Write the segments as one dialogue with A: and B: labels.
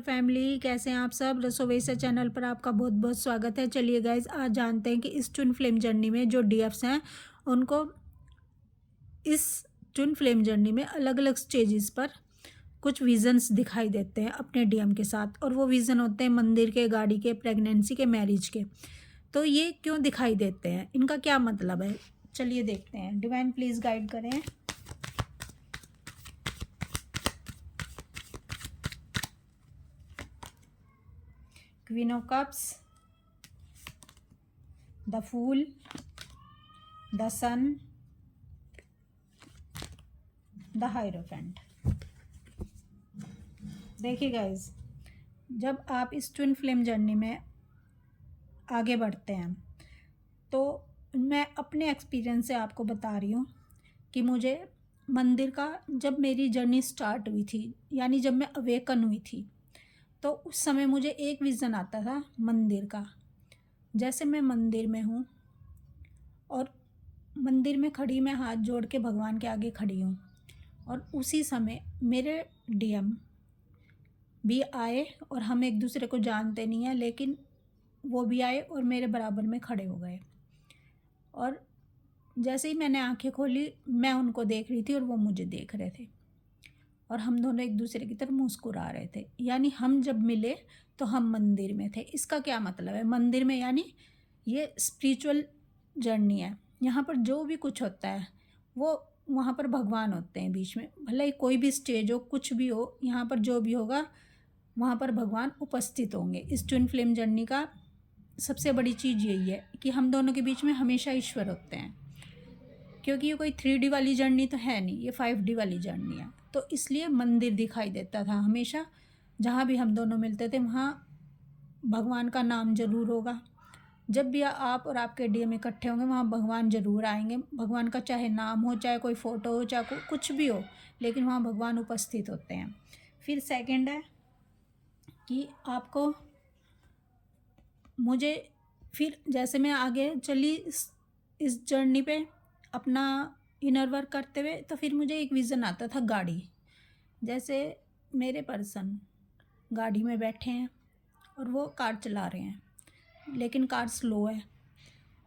A: Family, कैसे हैं आप सब। रसोवेसा चैनल पर आपका बहुत बहुत स्वागत है। चलिए गाइज, आज जानते हैं कि इस ट्विन फ्लेम जर्नी में जो डीएफ्स हैं उनको इस ट्विन फ्लेम जर्नी में अलग अलग स्टेजेस पर कुछ विजन्स दिखाई देते हैं अपने डीएम के साथ, और वो विज़न होते हैं मंदिर के, गाड़ी के, प्रेगनेंसी के, मैरिज के। तो ये क्यों दिखाई देते हैं, इनका क्या मतलब है, चलिए देखते हैं। डिवाइन प्लीज़ गाइड करें। Queen of cups, the fool, the sun, the hierophant. देखिए गाइज, जब आप इस ट्विन फ्लेम जर्नी में आगे बढ़ते हैं तो मैं अपने एक्सपीरियंस से आपको बता रही हूँ कि मुझे मंदिर का, जब मेरी जर्नी स्टार्ट हुई थी, यानी जब मैं अवेकन हुई थी, तो उस समय मुझे एक विज़न आता था मंदिर का। जैसे मैं मंदिर में हूँ और मंदिर में खड़ी, मैं हाथ जोड़ के भगवान के आगे खड़ी हूँ, और उसी समय मेरे डीएम भी आए, और हम एक दूसरे को जानते नहीं हैं, लेकिन वो भी आए और मेरे बराबर में खड़े हो गए। और जैसे ही मैंने आंखें खोली, मैं उनको देख रही थी और वो मुझे देख रहे थे, और हम दोनों एक दूसरे की तरफ मुस्कुरा रहे थे। यानी हम जब मिले तो हम मंदिर में थे। इसका क्या मतलब है, मंदिर में यानी ये स्पिरिचुअल जर्नी है। यहाँ पर जो भी कुछ होता है वो वहाँ पर भगवान होते हैं बीच में। भले ही कोई भी स्टेज हो, कुछ भी हो, यहाँ पर जो भी होगा वहाँ पर भगवान उपस्थित होंगे। इस ट्विन फ्लेम जर्नी का सबसे बड़ी चीज़ यही है कि हम दोनों के बीच में हमेशा ईश्वर होते हैं, क्योंकि ये कोई 3D वाली जर्नी तो है नहीं, ये 5D वाली जर्नी है। तो इसलिए मंदिर दिखाई देता था हमेशा। जहाँ भी हम दोनों मिलते थे वहाँ भगवान का नाम जरूर होगा। जब भी आप और आपके डीएम इकट्ठे होंगे वहाँ भगवान ज़रूर आएंगे। भगवान का चाहे नाम हो, चाहे कोई फ़ोटो हो, चाहे कुछ भी हो, लेकिन वहाँ भगवान उपस्थित होते हैं। फिर सेकंड है कि आपको, मुझे फिर जैसे मैं आगे चली इस जर्नी पे अपना इनर वर्क करते हुए, तो फिर मुझे एक विज़न आता था गाड़ी। जैसे मेरे पर्सन गाड़ी में बैठे हैं और वो कार चला रहे हैं, लेकिन कार स्लो है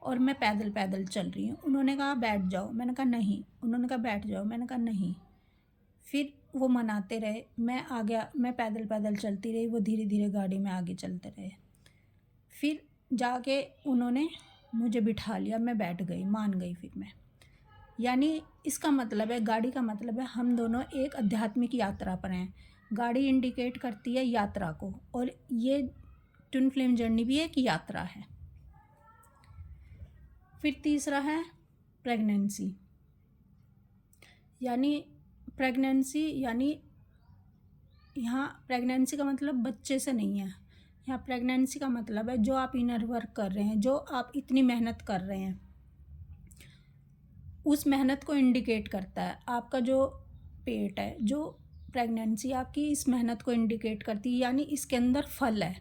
A: और मैं पैदल पैदल चल रही हूँ। उन्होंने कहा बैठ जाओ, मैंने कहा नहीं। उन्होंने कहा बैठ जाओ, मैंने कहा नहीं। फिर वो मनाते रहे, मैं आगे, मैं पैदल पैदल चलती रही, वो धीरे धीरे गाड़ी में आगे चलते रहे। फिर जाके उन्होंने मुझे बिठा लिया, मैं बैठ गई, मान गई फिर मैं। यानी इसका मतलब है, गाड़ी का मतलब है हम दोनों एक आध्यात्मिक यात्रा पर हैं। गाड़ी इंडिकेट करती है यात्रा को, और ये ट्विन फ्लेम जर्नी भी एक यात्रा है। फिर तीसरा है प्रेगनेंसी। यानी यहाँ प्रेगनेंसी का मतलब बच्चे से नहीं है। यहाँ प्रेगनेंसी का मतलब है जो आप इनर वर्क कर रहे हैं, जो आप इतनी मेहनत कर रहे हैं, उस मेहनत को इंडिकेट करता है। आपका जो पेट है, जो प्रेगनेंसी आपकी इस मेहनत को इंडिकेट करती है, यानी इसके अंदर फल है।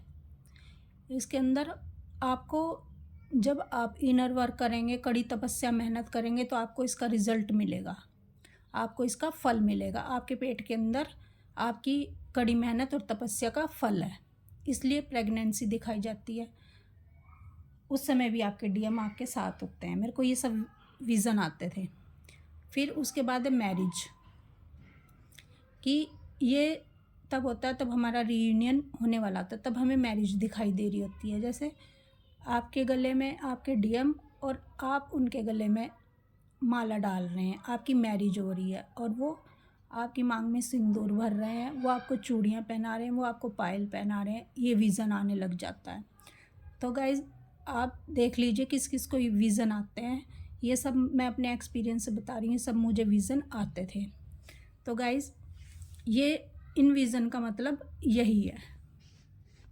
A: इसके अंदर आपको, जब आप इनर वर्क करेंगे, कड़ी तपस्या मेहनत करेंगे, तो आपको इसका रिज़ल्ट मिलेगा, आपको इसका फल मिलेगा। आपके पेट के अंदर आपकी कड़ी मेहनत और तपस्या का फल है, इसलिए प्रेगनेंसी दिखाई जाती है। उस समय भी आपके डीएम आपके साथ होते हैं। मेरे को ये सब विज़न आते थे। फिर उसके बाद है मैरिज, कि ये तब होता है, तब हमारा रीयूनियन होने वाला होता है, तब हमें मैरिज दिखाई दे रही होती है। जैसे आपके गले में आपके डीएम और आप उनके गले में माला डाल रहे हैं, आपकी मैरिज हो रही है, और वो आपकी मांग में सिंदूर भर रहे हैं, वो आपको चूड़ियाँ पहना रहे हैं, वो आपको पायल पहना रहे हैं, ये विज़न आने लग जाता है। तो गाइज़, आप देख लीजिए किस किस को ये विज़न आते हैं। ये सब मैं अपने एक्सपीरियंस से बता रही हूँ, सब मुझे विज़न आते थे। तो गाइज़, ये इन विज़न का मतलब यही है।